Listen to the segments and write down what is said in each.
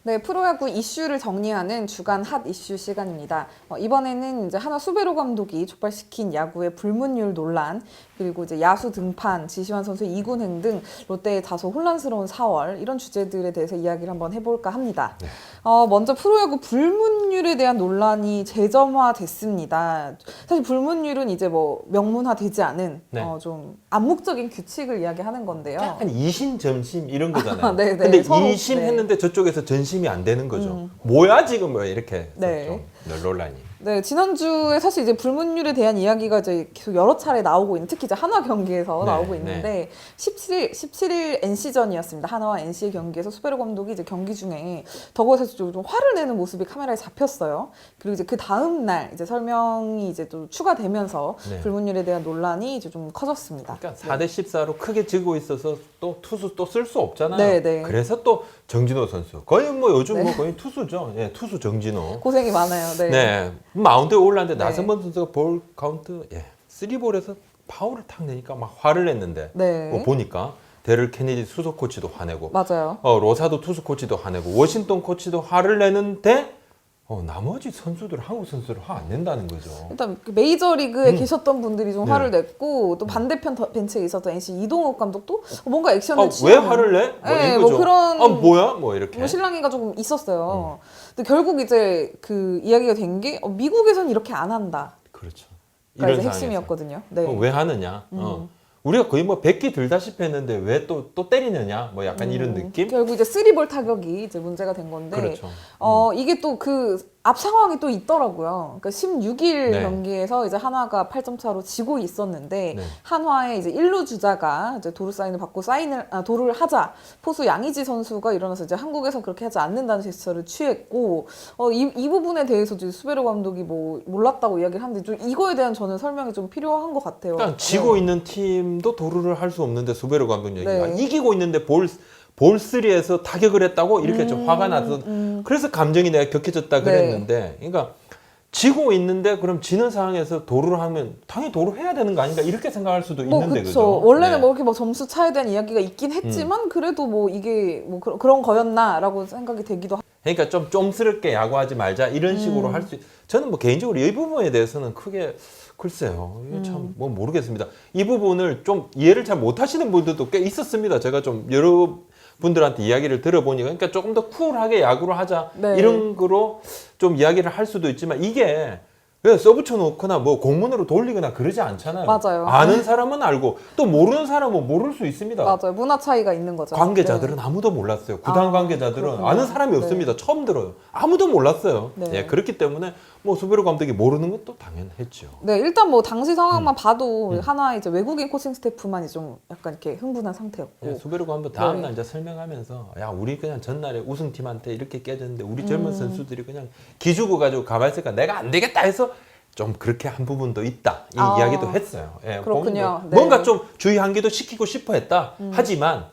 네, 프로야구 이슈를 정리하는 주간 핫 이슈 시간입니다. 이번에는 이제 하나 수베로 감독이 촉발시킨 야구의 불문율 논란, 그리고 이제 야수 등판, 지시환 선수의 2군 등 롯데의 다소 혼란스러운 4월 이런 주제들에 대해서 이야기를 한번 해볼까 합니다. 네. 먼저 프로야구 불문율에 대한 논란이 재점화됐습니다. 사실 불문율은 이제 뭐 명문화되지 않은 네. 좀 암묵적인 규칙을 이야기하는 건데요. 약간 이심 점심 이런 거잖아요. 네, 네. 근데 서로, 이심 네. 했는데 저쪽에서 전심이 안 되는 거죠. 뭐야 지금 뭐 이렇게 네. 좀 논란이. 네, 지난주에 사실 이제 불문율에 대한 이야기가 이제 계속 여러 차례 나오고 있는, 특히 이제 한화 경기에서 네, 나오고 있는데, 17일 NC전이었습니다. 한화와 NC의 경기에서 수베로 감독이 이제 경기 중에 더그아웃에서 좀 화를 내는 모습이 카메라에 잡혔어요. 그리고 이제 그 다음 날 이제 설명이 이제 또 추가되면서 네. 불문율에 대한 논란이 이제 좀 커졌습니다. 그러니까 4대 14로 크게 지고 있어서 또 투수 또 쓸 수 없잖아요. 네, 네. 그래서 또 정진호 선수 거의 뭐 요즘 네. 뭐 거의 투수죠. 예, 투수 정진호. 고생이 많아요. 네. 네. 마운드에 올랐는데 네. 나성범 선수가 볼 카운트 3볼에서 파울을 탁 내니까 막 화를 냈는데 네. 뭐 보니까 데럴 케네디 수석 코치도 화내고 맞아요. 로사도 투수 코치도 화내고 워싱턴 코치도 화를 내는데 나머지 선수들 한국 선수들 화 안 낸다는 거죠. 일단 그 메이저리그에 계셨던 분들이 좀 네. 화를 냈고, 또 반대편 벤치에 있었던 NC 이동욱 감독도 뭔가 액션을 왜 취하는, 화를 내? 뭐 네, 이거죠. 뭐 그런 뭐야? 뭐 이렇게. 뭐 실랑이가 조금 있었어요. 근데 결국 이제 그 이야기가 된 게 미국에선 이렇게 안 한다. 그렇죠. 가 이제 상황에서. 핵심이었거든요. 네. 왜 하느냐? 우리가 거의 뭐 100기 들다시피 했는데 왜 또 때리느냐? 뭐 약간 이런 느낌? 결국 이제 3볼 타격이 이제 문제가 된 건데, 그렇죠. 이게 또 그 앞 상황이 또 있더라고요. 그러니까 16일 네. 경기에서 이제 한화가 8점 차로 지고 있었는데, 네. 한화의 이제 1루 주자가 이제 도루 사인을 받고 도루를 하자 포수 양의지 선수가 일어나서 이제 한국에서 그렇게 하지 않는다는 제스처를 취했고, 이 부분에 대해서 이제 수베로 감독이 뭐 몰랐다고 이야기를 하는데, 좀 이거에 대한 저는 설명이 좀 필요한 것 같아요. 그러니까 지고 네. 있는 팀도 도루를 할 수 없는데 수베로 감독 얘기가 네. 이기고 있는데 볼3에서 타격을 했다고 이렇게 좀 화가 나서 그래서 감정이 내가 격해졌다 그랬는데 그러니까 지고 있는데 그럼 지는 상황에서 도루를 하면 당연히 도루해야 되는 거 아닌가 이렇게 생각할 수도 있는데 그쵸. 그죠? 원래는 네. 뭐 이렇게 뭐 점수 차에 대한 이야기가 있긴 했지만 그래도 뭐 이게 뭐 그런 거였나라고 생각이 되기도 하고. 그러니까 좀 좀스럽게 야구하지 말자 이런 식으로 할 수 저는 뭐 개인적으로 이 부분에 대해서는 크게 글쎄요 이게 참 뭐 모르겠습니다. 이 부분을 좀 이해를 잘 못하시는 분들도 꽤 있었습니다. 제가 좀 여러 분들한테 이야기를 들어보니까 그러니까 조금 더 쿨하게 야구를 하자 네. 이런 거로 좀 이야기를 할 수도 있지만 이게 왜 써붙여 놓거나 뭐 공문으로 돌리거나 그러지 않잖아요. 맞아요. 아는 사람은 알고 또 모르는 사람은 모를 수 있습니다. 맞아요. 문화 차이가 있는 거죠. 관계자들은 네. 아무도 몰랐어요. 구단 관계자들은 그렇군요. 아는 사람이 네. 없습니다. 처음 들어요. 아무도 몰랐어요. 네. 예, 그렇기 때문에 뭐 수베로 감독이 모르는 것도 당연했죠. 네, 일단 뭐 당시 상황만 봐도 하나 이제 외국인 코칭 스태프만이 좀 약간 이렇게 흥분한 상태였고. 예, 수베로 감독 다음 날 이제 설명하면서 야 우리 그냥 전날에 우승팀한테 이렇게 깨졌는데 우리 젊은 선수들이 그냥 기죽어 가지고 가만히 있으니까 내가 안 되겠다 해서 좀 그렇게 한 부분도 있다 이 이야기도 했어요. 예, 그렇군요. 뭐 네. 뭔가 좀 주의 한기도 시키고 싶어 했다. 하지만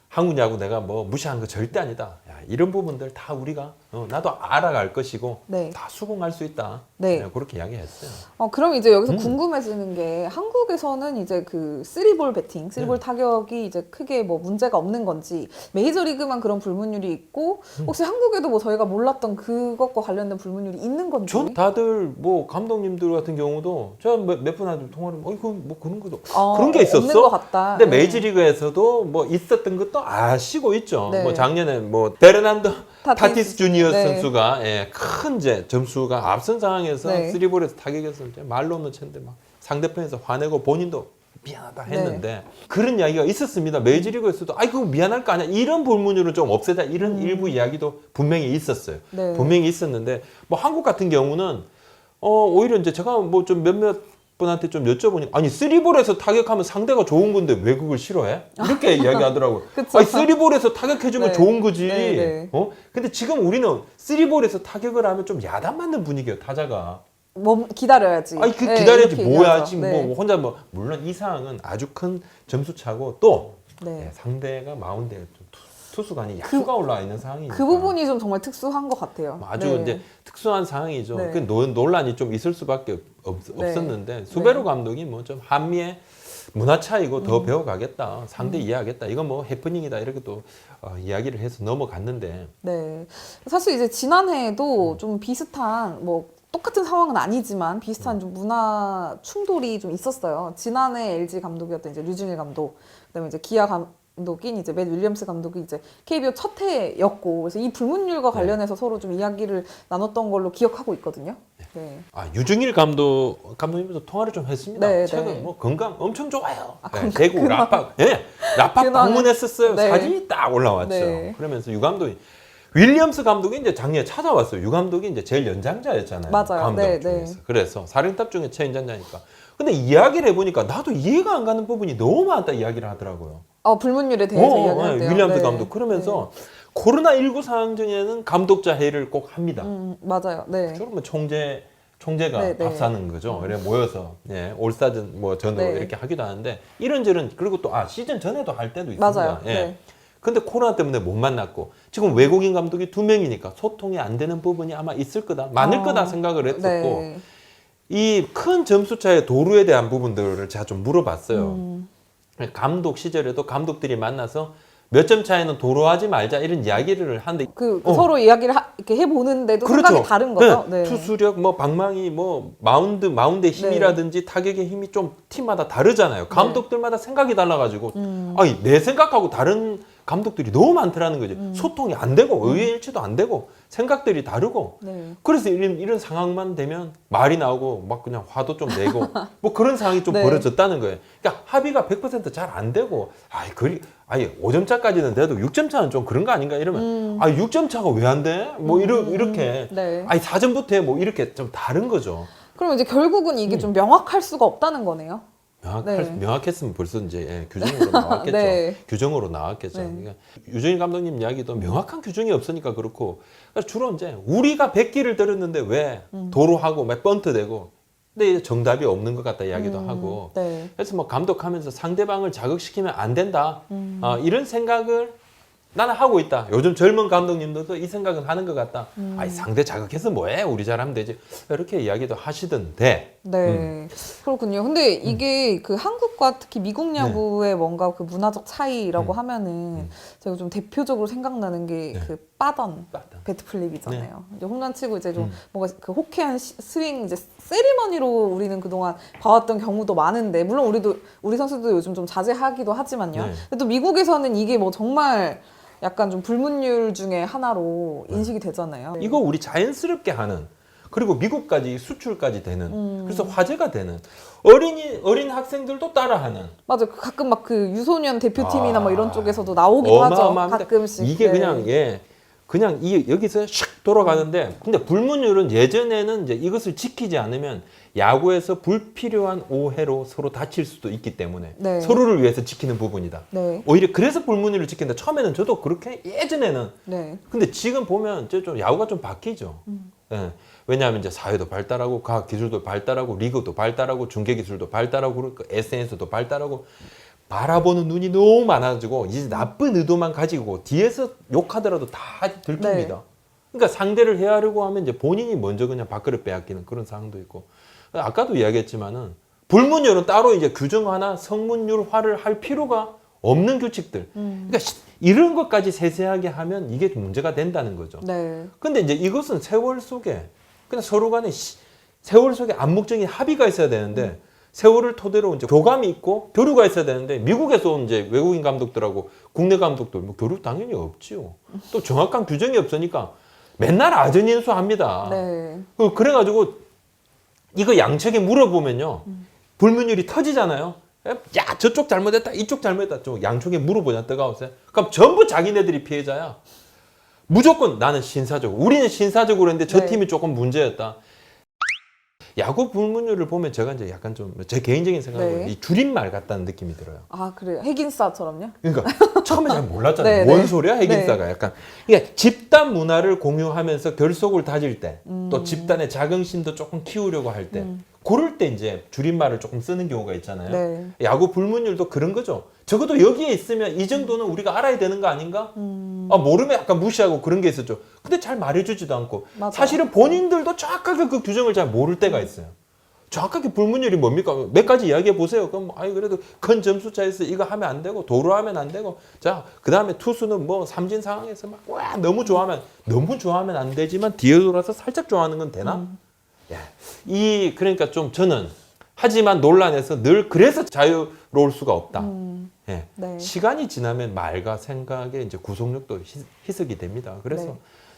한국 야구 내가 뭐 무시하는 거 절대 아니다. 야, 이런 부분들 다 우리가 나도 알아갈 것이고 네. 다 수긍할 수 있다. 네. 예, 그렇게 이야기했어요. 그럼 이제 여기서 궁금해지는 게 한국에서는 이제 그 3볼 배팅, 3볼 타격이 이제 크게 뭐 문제가 없는 건지 메이저리그만 그런 불문율이 있고 혹시 한국에도 뭐 저희가 몰랐던 그것과 관련된 불문율이 있는 건지. 전 다들 뭐 감독님들 같은 경우도 저 몇 분한테 통화를 뭐 그런 것도 그런 게 있었어. 없는 것 같다. 근데 네. 메이저리그에서도 뭐 있었던 것도 아시고 있죠. 네. 뭐 작년에 뭐 베르난도 타티스 주니어 네. 선수가 큰 이제 점수가 앞선 상황에서 네. 3볼에서 타격해서 이제 말로는 쳤는데 막 상대편에서 화내고 본인도 미안하다 했는데 그런 이야기가 있었습니다. 메이저리그에서도 그거 미안할 거 아니야 이런 불문율은 좀 없애자 이런 일부 이야기도 분명히 있었어요. 네. 분명히 있었는데 뭐 한국 같은 경우는 오히려 이제 제가 뭐 좀 몇몇 분한테 좀 여쭤보니 아니 3볼에서 타격하면 상대가 좋은 건데 왜 그걸 싫어해? 이렇게 이야기하더라고요. 그쵸. 아니 3볼에서 타격해주면 네. 좋은 거지. 네, 네. 근데 지금 우리는 3볼에서 타격을 하면 좀 야단 맞는 분위기예요 타자가. 기다려야지. 아니 그 네, 기다려야지 이렇게 뭐야 얘기하죠. 지금 네. 뭐 혼자 뭐 물론 이 상황은 아주 큰 점수 차고 또 네. 상대가 마운드에 투수간이 야수가 올라와 있는 상황이니까 그 부분이 좀 정말 특수한 것 같아요. 아주 네. 이제 특수한 상황이죠. 네. 그 논란이 좀 있을 수밖에 없었는데 수베로 감독이 뭐 좀 한미의 문화 차이고 더 배워가겠다. 상대 이해하겠다. 이건 뭐 해프닝이다. 이렇게 또 이야기를 해서 넘어갔는데. 네. 사실 이제 지난해에도 좀 비슷한 뭐 똑같은 상황은 아니지만 비슷한 좀 문화 충돌이 좀 있었어요. 지난해 LG 감독이었던 이제 류중일 감독, 그다음에 이제 기아 감독인 이제 맷 윌리엄스 감독이 이제 KBO 첫 해였고, 그래서 이 불문율과 관련해서 서로 좀 이야기를 나눴던 걸로 기억하고 있거든요. 네. 유중일 감독님도 통화를 좀 했습니다. 네, 최근 네. 뭐 건강 엄청 좋아요. 건강, 대구 라팍, 라팍 근황을- 방문했었어요. 네. 사진이 딱 올라왔죠. 네. 그러면서 유 감독이 윌리엄스 감독이 이제 작년에 찾아왔어요. 유 감독이 이제 제일 연장자였잖아요. 맞아요. 감독 네, 중에서. 네. 그래서 사령탑 중에 최연장자니까. 근데 이야기를 해보니까 나도 이해가 안 가는 부분이 너무 많다 이야기를 하더라고요. 불문율에 대해서 이야기할 때요. 윌리엄스 네. 감독. 그러면서 코로나19 상황 중에는 감독자 회의를 꼭 합니다. 맞아요. 네. 그러면 총재가 네, 네. 밥 사는 거죠. 그래 모여서 올스타전 뭐 전으로 네. 이렇게 하기도 하는데 이런저런 그리고 또 시즌 전에도 할 때도 있습니다. 맞아요. 예. 네. 근데 코로나 때문에 못 만났고 지금 외국인 감독이 2명이니까 소통이 안 되는 부분이 아마 있을 거다, 많을 거다 생각을 했었고 네. 이 큰 점수 차의 도루에 대한 부분들을 제가 좀 물어봤어요. 감독 시절에도 감독들이 만나서 몇 점 차이는 도루하지 말자 이런 이야기를 하는데 서로 이야기를 이렇게 해보는데도 그렇죠. 생각이 다른 거죠. 네. 네. 투수력, 뭐 방망이, 뭐 마운드의 힘이라든지 타격의 힘이 좀 팀마다 다르잖아요. 감독들마다 생각이 달라가지고 아니 내 생각하고 다른 감독들이 너무 많더라는 거지. 소통이 안 되고 의회 일치도 안 되고 생각들이 다르고. 네. 그래서 이런 상황만 되면 말이 나오고 막 그냥 화도 좀 내고 뭐 그런 상황이 좀 네. 벌어졌다는 거예요. 그러니까 합의가 100% 잘 안 되고 5점 차까지는 돼도 6점 차는 좀 그런 거 아닌가 이러면 6점 차가 왜 안 돼? 뭐 이렇게 네. 4점부터 해 뭐 이렇게 좀 다른 거죠. 그럼 이제 결국은 이게 좀 명확할 수가 없다는 거네요. 네. 명확했으면 벌써 이제 규정으로 나왔겠죠. 네. 규정으로 나왔겠죠. 네. 그러니까 유정일 감독님 이야기도 명확한 규정이 없으니까 그렇고 그래서 주로 이제 우리가 100기를 들었는데 왜 도루하고 막 번트 대고 근데 이제 정답이 없는 것 같다 이야기도 하고 네. 그래서 뭐 감독하면서 상대방을 자극시키면 안 된다 이런 생각을 나는 하고 있다. 요즘 젊은 감독님들도 이 생각은 하는 것 같다. 상대 자극해서 뭐해? 우리 잘하면 되지. 이렇게 이야기도 하시던데. 네. 그렇군요. 근데 이게 그 한국과 특히 미국 야구의 뭔가 그 문화적 차이라고 하면은 제가 좀 대표적으로 생각나는 게 그 빠던 배트 플립이잖아요. 이제 홈런 치고 이제 좀 뭔가 그 호쾌한 스윙 이제 세리머니로 우리는 그동안 봐왔던 경우도 많은데 물론 우리 선수도 요즘 좀 자제하기도 하지만요. 네. 근데 또 미국에서는 이게 뭐 정말 약간 좀 불문율 중에 하나로 인식이 되잖아요. 이거 우리 자연스럽게 하는 그리고 미국까지 수출까지 되는 그래서 화제가 되는 어린 학생들도 따라하는 맞아요. 가끔 막 그 유소년 대표팀이나 뭐 이런 쪽에서도 나오기도 하죠. 어마어마한데 가끔씩. 이게 네. 그냥 여기서 샥 돌아가는데 근데 불문율은 예전에는 이제 이것을 지키지 않으면 야구에서 불필요한 오해로 서로 다칠 수도 있기 때문에 네. 서로를 위해서 지키는 부분이다. 네. 오히려 그래서 불문율을 지킨다. 처음에는 저도 그렇게 예전에는 네. 근데 지금 보면 이제 좀 야구가 좀 바뀌죠. 예. 왜냐하면 이제 사회도 발달하고 과학 기술도 발달하고 리그도 발달하고 중계 기술도 발달하고 그러니까 SNS도 발달하고 바라보는 눈이 너무 많아지고 이제 나쁜 의도만 가지고 뒤에서 욕하더라도 다 들킵니다. 네. 그러니까 상대를 헤아려고 하면 이제 본인이 먼저 그냥 밥그릇 빼앗기는 그런 상황도 있고 아까도 이야기했지만은 불문율은 따로 이제 규정하나 성문율화를 할 필요가 없는 규칙들. 그러니까 이런 것까지 세세하게 하면 이게 문제가 된다는 거죠. 네. 근데 이제 이것은 세월 속에 그냥 서로 간에 세월 속에 암묵적인 합의가 있어야 되는데 세월을 토대로 이제 교감이 있고 교류가 있어야 되는데 미국에서 온 이제 외국인 감독들하고 국내 감독들 뭐 교류 당연히 없지요. 또 정확한 규정이 없으니까 맨날 아전인수 합니다. 네. 그래가지고 이거 양측에 물어보면요. 불문율이 터지잖아요. 야 저쪽 잘못했다 이쪽 잘못했다 좀 양쪽에 물어보냐 뜨거웠어요. 그럼 전부 자기네들이 피해자야. 무조건 나는 신사적으로 우리는 신사적으로 했는데 저 네. 팀이 조금 문제였다. 야구 불문율을 보면 제가 이제 약간 좀 제 개인적인 생각으로 네. 이 줄임말 같다는 느낌이 들어요. 아 그래요. 핵인싸처럼요? 그러니까 처음에 잘 몰랐잖아요. 네, 뭔 네. 소리야 핵인싸가 약간. 그러니까 집단 문화를 공유하면서 결속을 다질 때, 또 집단의 자긍심도 조금 키우려고 할 때, 그럴 때 이제 줄임말을 조금 쓰는 경우가 있잖아요. 네. 야구 불문율도 그런 거죠. 적어도 여기에 있으면 이 정도는 우리가 알아야 되는 거 아닌가? 모르면 약간 무시하고 그런 게 있었죠. 근데 잘 말해주지도 않고 맞아요. 사실은 본인들도 정확하게 그 규정을 잘 모를 때가 있어요. 정확하게 불문율이 뭡니까? 몇 가지 이야기해 보세요. 그럼 아니 그래도 큰 점수 차에서 이거 하면 안 되고 도루 하면 안 되고 자 그다음에 투수는 뭐 삼진 상황에서 막 와 너무 좋아하면 안 되지만 뒤에 돌아서 살짝 좋아하는 건 되나? 예. 이 그러니까 좀 저는 하지만 논란에서 늘 그래서 자유로울 수가 없다. 예. 네. 시간이 지나면 말과 생각의 이제 구속력도 희석이 됩니다. 그래서 네.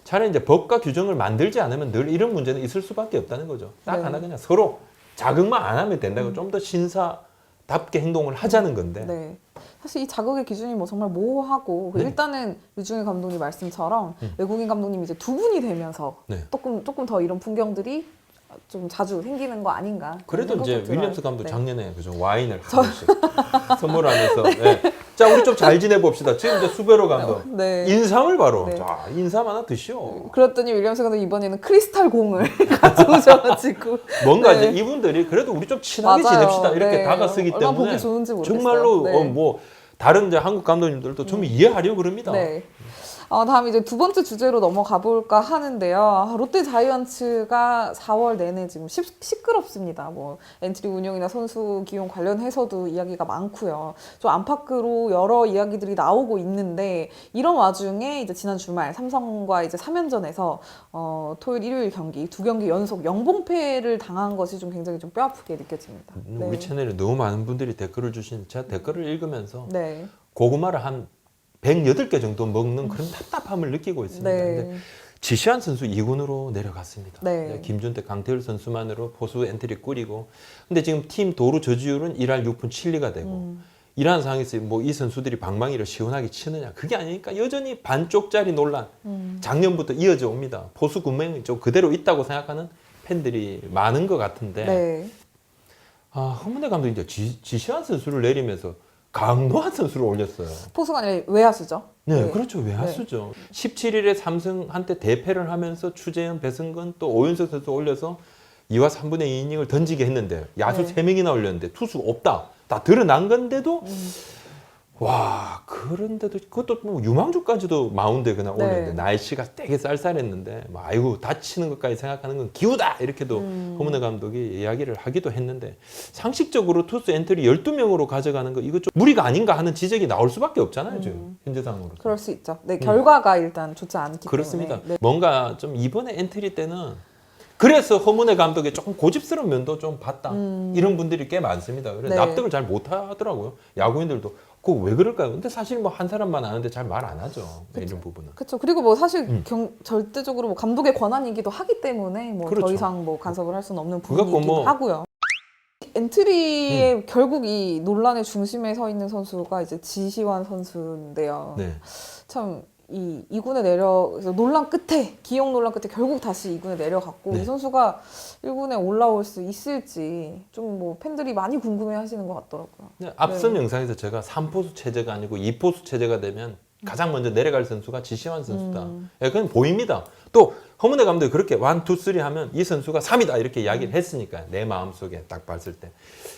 차라리 이제 법과 규정을 만들지 않으면 늘 이런 문제는 있을 수밖에 없다는 거죠. 딱 네. 하나 그냥 서로 자극만 안 하면 된다고 좀 더 신사답게 행동을 하자는 건데. 네. 사실 이 자극의 기준이 뭐 정말 모호하고 네. 일단은 유중일 감독님 말씀처럼 외국인 감독님이 이제 두 분이 되면서 네. 조금 더 이런 풍경들이 좀 자주 생기는 거 아닌가. 그래도 그런 이제 생각도 들어요. 윌리엄스 감독 네. 작년에 그죠 와인을 한 번씩 선물하면서 네. 자 우리 좀 잘 지내봅시다. 지금 이제 수베로 감독 네. 인삼을 바로 네. 자 인삼 하나 드시오. 그랬더니 윌리엄스 감독 이번에는 크리스탈 공을 가져오셔가지고 뭔가 네. 이제 이분들이 그래도 우리 좀 친하게 맞아요. 지냅시다 이렇게 네. 다가서기 얼마나 때문에 보기 좋은지 모르겠어요. 정말로 네. 뭐 다른 이제 한국 감독님들도 좀 이해하려고 그럽니다. 네. 다음 이제 두 번째 주제로 넘어가 볼까 하는데요. 롯데 자이언츠가 4월 내내 지금 시끄럽습니다. 뭐 엔트리 운영이나 선수 기용 관련해서도 이야기가 많고요. 좀 안팎으로 여러 이야기들이 나오고 있는데 이런 와중에 이제 지난 주말 삼성과 이제 3연전에서 토요일 일요일 경기 두 경기 연속 영봉패를 당한 것이 좀 굉장히 좀 뼈아프게 느껴집니다. 네. 우리 채널에 너무 많은 분들이 댓글을 주신 제가 댓글을 읽으면서 네. 고구마를 한 108개 정도 먹는 그런 답답함을 느끼고 있습니다. 네. 근데 지시한 선수 2군으로 내려갔습니다. 네. 김준태, 강태율 선수만으로 포수 엔트리 꾸리고 근데 지금 팀 도루 저지율은 1할 6분 7리가 되고 이러한 상황에서 뭐 이 선수들이 방망이를 시원하게 치느냐 그게 아니니까 여전히 반쪽짜리 논란 작년부터 이어져 옵니다. 포수 군명이 좀 그대로 있다고 생각하는 팬들이 많은 것 같은데 네. 허문대 감독이 이제 지시한 선수를 내리면서 강노한 선수를 올렸어요. 포수가 아니라 외야수죠. 네, 네. 그렇죠. 외야수죠. 17일에 삼성한테 대패를 하면서 추재현, 배승근 또 오윤석 선수 올려서 2와 3분의 2 이닝을 던지게 했는데 야수 네. 3명이나 올렸는데 투수 없다. 다 드러난 건데도 와 그런데도 그것도 뭐 유망주까지도 마운드에 그냥 네. 올렸는데 날씨가 되게 쌀쌀했는데 뭐 아이고 다치는 것까지 생각하는 건 기우다 이렇게도 허문회 감독이 이야기를 하기도 했는데 상식적으로 투수 엔트리 12명으로 가져가는 거 이거 좀 무리가 아닌가 하는 지적이 나올 수밖에 없잖아요 지금 현재 상황으로. 그럴 수 있죠. 네, 결과가 일단 좋지 않기 그렇습니다. 때문에. 네. 뭔가 좀 이번에 엔트리 때는 그래서 허문회 감독의 조금 고집스러운 면도 좀 봤다. 이런 분들이 꽤 많습니다. 그래서 네. 납득을 잘 못하더라고요. 야구인들도. 그거 왜 그럴까요? 근데 사실 뭐 한 사람만 아는데 잘 말 안 하죠. 이런 부분은. 그렇죠. 그리고 뭐 사실 절대적으로 뭐 감독의 권한이기도 하기 때문에 뭐 더 그렇죠. 이상 뭐 간섭을 할 수는 없는 그거 부분이기도 뭐- 하고요. 엔트리에 결국 이 논란의 중심에 서 있는 선수가 이제 지시환 선수인데요. 네. 참 이 2군에 그래서 논란 끝에 기용 논란 끝에 결국 다시 2군에 내려갔고 네. 이 선수가 1군에 올라올 수 있을지 좀 뭐 팬들이 많이 궁금해하시는 것 같더라고요. 네, 앞선 영상에서 제가 3포수 체제가 아니고 2포수 체제가 되면 가장 먼저 내려갈 선수가 지시환 선수다. 예, 그건 보입니다. 또 허문회 감독이 그렇게 1, 2, 3 하면 이 선수가 3이다 이렇게 이야기를 했으니까 내 마음속에 딱 봤을 때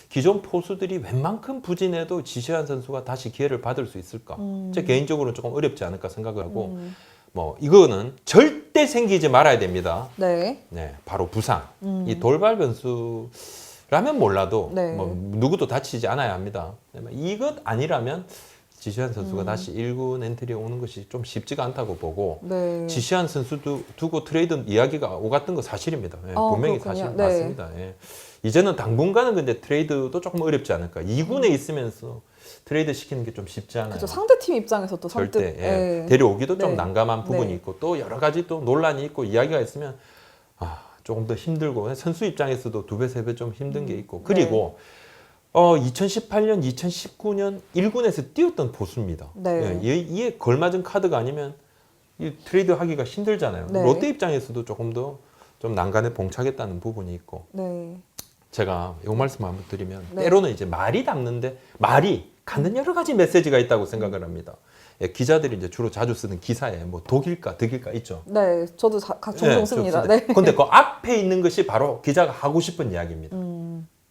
기존 포수들이 웬만큼 부진해도 지시환 선수가 다시 기회를 받을 수 있을까? 제 개인적으로는 조금 어렵지 않을까 생각을 하고 뭐 이거는 절대 생기지 말아야 됩니다. 네. 네, 바로 부상. 이 돌발 변수라면 몰라도 네. 뭐 누구도 다치지 않아야 합니다. 이것 아니라면 지시한 선수가 다시 1군 엔트리에 오는 것이 좀 쉽지가 않다고 보고 네. 지시한 선수도 두고 트레이드 이야기가 오갔던 거 사실입니다. 예, 어, 분명히 그렇군요. 사실 네. 맞습니다. 예. 이제는 당분간은 근데 트레이드도 조금 어렵지 않을까. 2군에 있으면서 트레이드 시키는 게 좀 쉽지 않아요. 그렇죠. 상대팀 입장에서 또 선뜻 절대 예. 데려오기도 좀 네. 난감한 부분이 네. 있고 또 여러 가지 또 논란이 있고 이야기가 있으면 조금 더 힘들고 선수 입장에서도 2배, 3배 좀 힘든 게 있고 그리고 2018년, 2019년 1군에서 뛰었던 보수입니다. 네. 예, 이에 걸맞은 카드가 아니면 이 트레이드 하기가 힘들잖아요. 네. 롯데 입장에서도 조금 더 좀 난간에 봉착했다는 부분이 있고 네. 제가 이 말씀 한번 드리면 네. 때로는 이제 말이 담는데 말이 갖는 여러 가지 메시지가 있다고 생각을 합니다. 예, 기자들이 이제 주로 자주 쓰는 기사에 뭐 독일까 득일까 있죠. 네, 저도 종종 씁니다. 네. 근데 그 앞에 있는 것이 바로 기자가 하고 싶은 이야기입니다.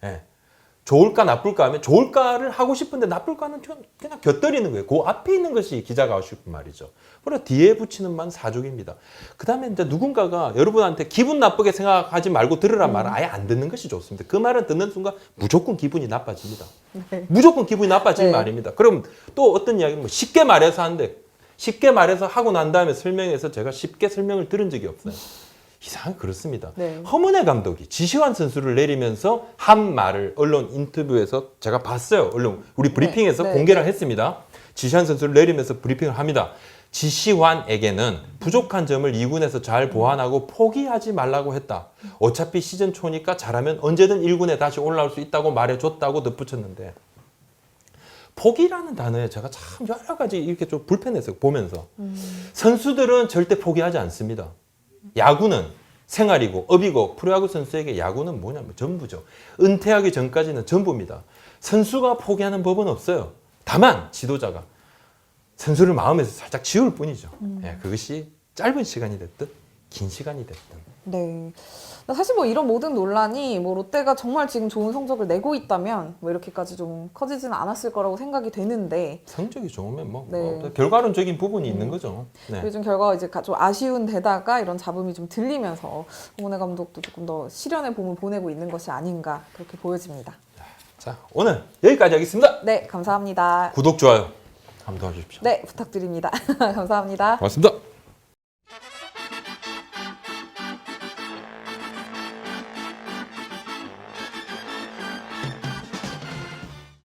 예. 좋을까 나쁠까 하면 좋을까를 하고 싶은데 나쁠까는 그냥 곁들이는 거예요. 그 앞에 있는 것이 기자가 하고 싶은 말이죠. 그리고 뒤에 붙이는 말은 사족입니다. 그 다음에 이제 누군가가 여러분한테 기분 나쁘게 생각하지 말고 들으란 말은 아예 안 듣는 것이 좋습니다. 그 말은 듣는 순간 무조건 기분이 나빠집니다. 네. 무조건 기분이 나빠지는 네. 말입니다. 그럼 또 어떤 이야기는 뭐 쉽게 말해서 하는데 쉽게 말해서 하고 난 다음에 설명해서 제가 쉽게 설명을 들은 적이 없어요. 이상하게 그렇습니다. 네. 허문회 감독이 지시환 선수를 내리면서 한 말을 언론 인터뷰에서 제가 봤어요. 언론 우리 브리핑에서 네. 공개를 했습니다. 지시환 선수를 내리면서 브리핑을 합니다. 지시환에게는 부족한 점을 2군에서 잘 보완하고 포기하지 말라고 했다. 어차피 시즌 초니까 잘하면 언제든 1군에 다시 올라올 수 있다고 말해줬다고 덧붙였는데 포기라는 단어에 제가 참 여러 가지 이렇게 좀 불편했어요. 보면서. 선수들은 절대 포기하지 않습니다. 야구는 생활이고 업이고 프로야구 선수에게 야구는 뭐냐면 전부죠. 은퇴하기 전까지는 전부입니다. 선수가 포기하는 법은 없어요. 다만 지도자가 선수를 마음에서 살짝 지울 뿐이죠. 예, 그것이 짧은 시간이 됐든 긴 시간이 됐든. 네. 사실 뭐 이런 모든 논란이 뭐 롯데가 정말 지금 좋은 성적을 내고 있다면 뭐 이렇게까지 좀 커지지는 않았을 거라고 생각이 되는데 성적이 좋으면 뭐, 네. 뭐 결과론적인 부분이 있는 거죠. 네. 요즘 결과가 이제 좀 아쉬운 데다가 이런 잡음이 좀 들리면서 홍은혜 감독도 조금 더 실현의 봄을 보내고 있는 것이 아닌가 그렇게 보여집니다. 자, 오늘 여기까지 하겠습니다. 네, 감사합니다. 구독, 좋아요 한번 도와주십시오. 네, 부탁드립니다. 감사합니다. 고맙습니다.